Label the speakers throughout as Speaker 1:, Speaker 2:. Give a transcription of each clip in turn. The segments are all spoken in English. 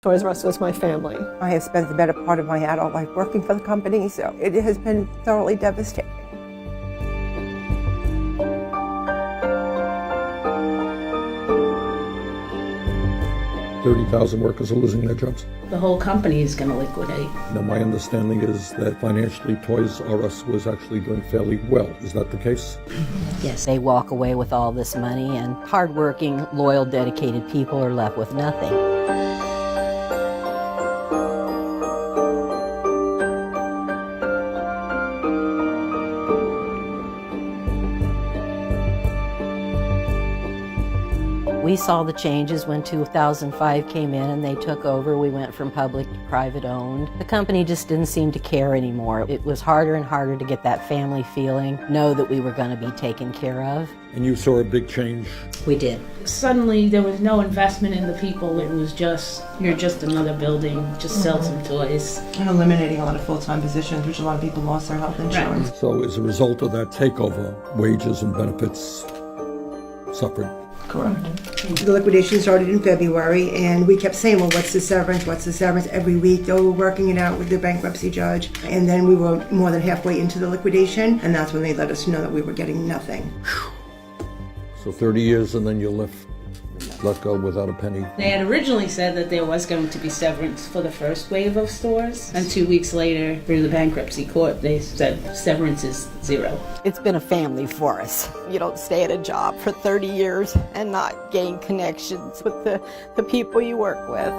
Speaker 1: Toys R Us was my family.
Speaker 2: I have spent the better part of my adult life working for the company, so it has been thoroughly devastating.
Speaker 3: $30,000 workers are losing their jobs.
Speaker 4: The whole company is going to liquidate.
Speaker 3: Now, my understanding is that financially Toys R Us was actually doing fairly well. Is that the case?
Speaker 5: Yes, they walk away with all this money, and hardworking, loyal, dedicated people are left with nothing. We saw the changes when 2005 came in and they took over. We went from public to private owned. The company just didn't seem to care anymore. It was harder and harder to get that family feeling, know that we were going to be taken care of.
Speaker 3: And you saw a big change?
Speaker 5: We did.
Speaker 4: Suddenly there was no investment in the people. It was just, you're just another building, just sell some toys.
Speaker 2: And eliminating a lot of full-time positions, which a lot of people lost their health insurance.
Speaker 4: Right.
Speaker 3: So as a result of that takeover, wages and benefits suffered.
Speaker 2: Correct. The liquidation started in February, and we kept saying, well, what's the severance? What's the severance? Every week they were working it out with the bankruptcy judge. And then we were more than halfway into the liquidation, and that's when they let us know that we were getting nothing.
Speaker 3: So 30 years and then you're let go without a penny.
Speaker 4: They had originally said that there was going to be severance for the first wave of stores, and 2 weeks later, through the bankruptcy court, they said severance is 0.
Speaker 5: It's been a family for us. You don't stay at a job for 30 years and not gain connections with the people you work with.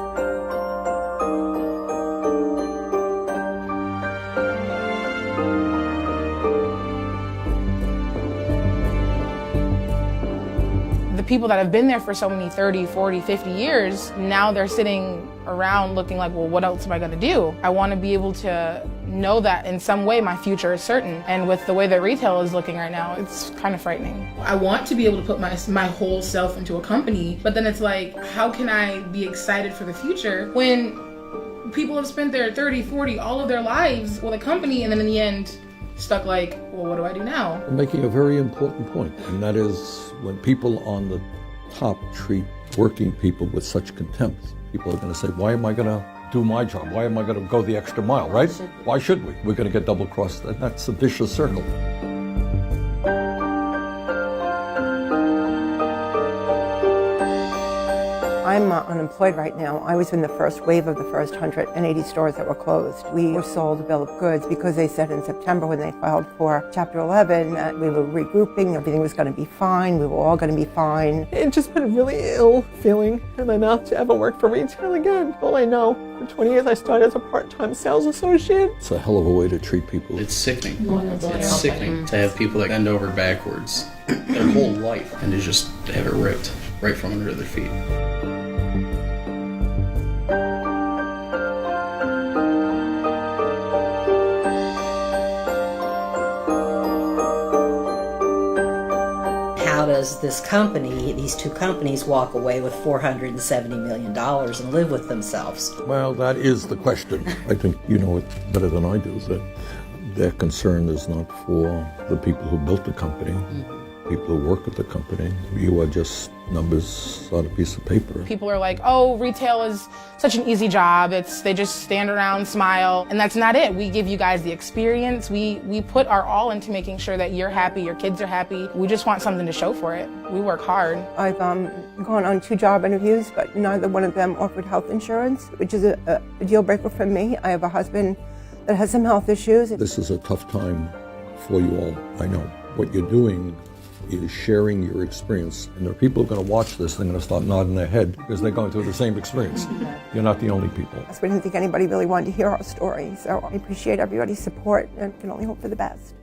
Speaker 6: The people that have been there for so many 30, 40, 50 years, now they're sitting around looking like, well, what else am I going to do? I want to be able to know that in some way my future is certain. And with the way that retail is looking right now, it's kind of frightening. I want to be able to put my whole self into a company, but then it's like, how can I be excited for the future when people have spent their 30, 40, all of their lives with a company, and then in the end, stuck like, well, what do I do now?
Speaker 3: You're making a very important point, and that is when people on the top treat working people with such contempt, people are going to say, why am I going to do my job? Why am I going to go the extra mile, right? Why should we? We're going to get double-crossed, and that's a vicious circle.
Speaker 2: I'm unemployed right now. I was in the first wave of the first 180 stores that were closed. We were sold a bill of goods because they said in September when they filed for Chapter 11 that we were regrouping, everything was going to be fine, we were all going to be fine.
Speaker 1: It just put a really ill feeling in my mouth to ever work for retail again. All I know, for 20 years I started as a part-time sales associate.
Speaker 3: It's a hell of a way to treat people.
Speaker 7: It's sickening. It's sickening to have people that bend over backwards their whole life and to just have it ripped right from under their feet.
Speaker 5: How does this company, these two companies, walk away with $470 million and live with themselves?
Speaker 3: Well, that is the question. I think you know it better than I do, is that their concern is not for the people who built the company, people who work at the company. You are just numbers on a piece of paper.
Speaker 6: People are like, oh, retail is such an easy job. They just stand around, smile, and that's not it. We give you guys the experience. We put our all into making sure that you're happy, your kids are happy. We just want something to show for it. We work hard.
Speaker 2: I've gone on 2 job interviews, but neither one of them offered health insurance, which is a deal breaker for me. I have a husband that has some health issues.
Speaker 3: This is a tough time for you all, I know. What you're doing is sharing your experience, and there are people who are going to watch this, they're going to start nodding their head because they're going through the same experience. You're not the only people.
Speaker 2: We didn't think anybody really wanted to hear our story, so I appreciate everybody's support and can only hope for the best.